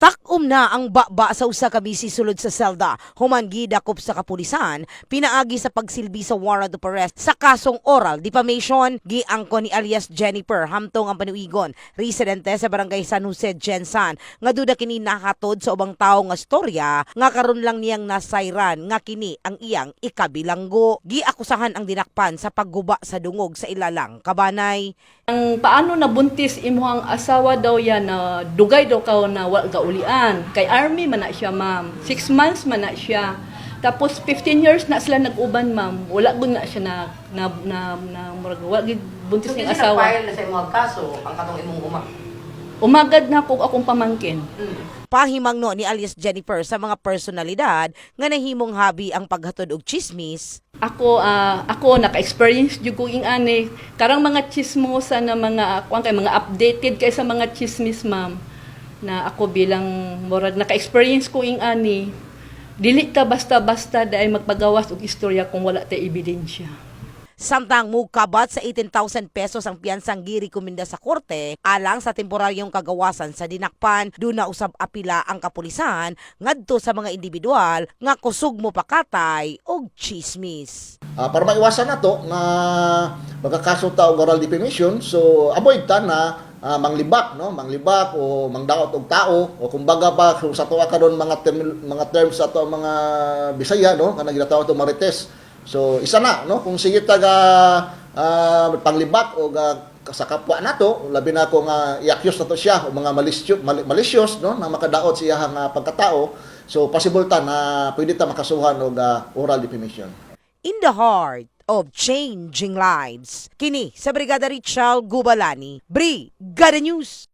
Takom na ang baba sa usa ka bisi sulod sa selda, human gidakop sa kapulisan, pinaagi sa pagsilbi sa warrant of arrest sa kasong oral defamation, giangko ni alias Jennifer hamtong ang panuigon, residente sa barangay San Jose, Gensan, nga duda kini nakatod sa ubang tawo nga storya, nga karon lang niyang nasayran nga kini ang iyang ikabilanggo. Giakusahan ang dinakpan sa pagguba sa dungog sa ilalang kabanay. Ang paano nabuntis imuhang asawa daw yan na dugay daw ka na wal gaulian. Kay army man na siya, ma'am. 6 months man na siya. Tapos 15 years na sila nag-uban, ma'am. Wala gud na siya murag wala gid buntis ng asawa. File na sa imong kaso ang katong imong Umagad na ko akong pamangkin. Pahimangno ni alias Jennifer sa mga personalidad nga nahimong habi ang paghatod og chismis. Ako naka-experience jud ko ing ani karang mga chismosa na mga kuan kay mga updated kay sa mga chismis, ma'am, na ako bilang murag naka-experience ko ing ani dili ta basta-basta dai magpagawas og istorya kung wala tay ebidensya. Samtang mukabat sa 18,000 pesos ang piyansang girekomenda sa korte alang sa temporaryong kagawasan sa dinakpan, duna usab apila ang kapulisan ngadto sa mga individual nga kusog mo pakatay og chismis. Para maiwasan nato na magkakaso ta og oral defamation, so avoid ta na manglibak, no, manglibak o mangdaot og tao o kumbaga pa sa tuwa karon mga terms sa to mga Bisaya, no, kanang ginatawag to marites. So isa na, no, kung sige taga panglibak o sa kapwa nato, labi na ko nga i-accuse nato siya o mga malicious, no, na makadaot siya nga pagkatao, so possible ta na pwede ta makasuhan og oral defamation. In the heart of changing lives, kini sa Brigada Richal Gubalani, Brigada News.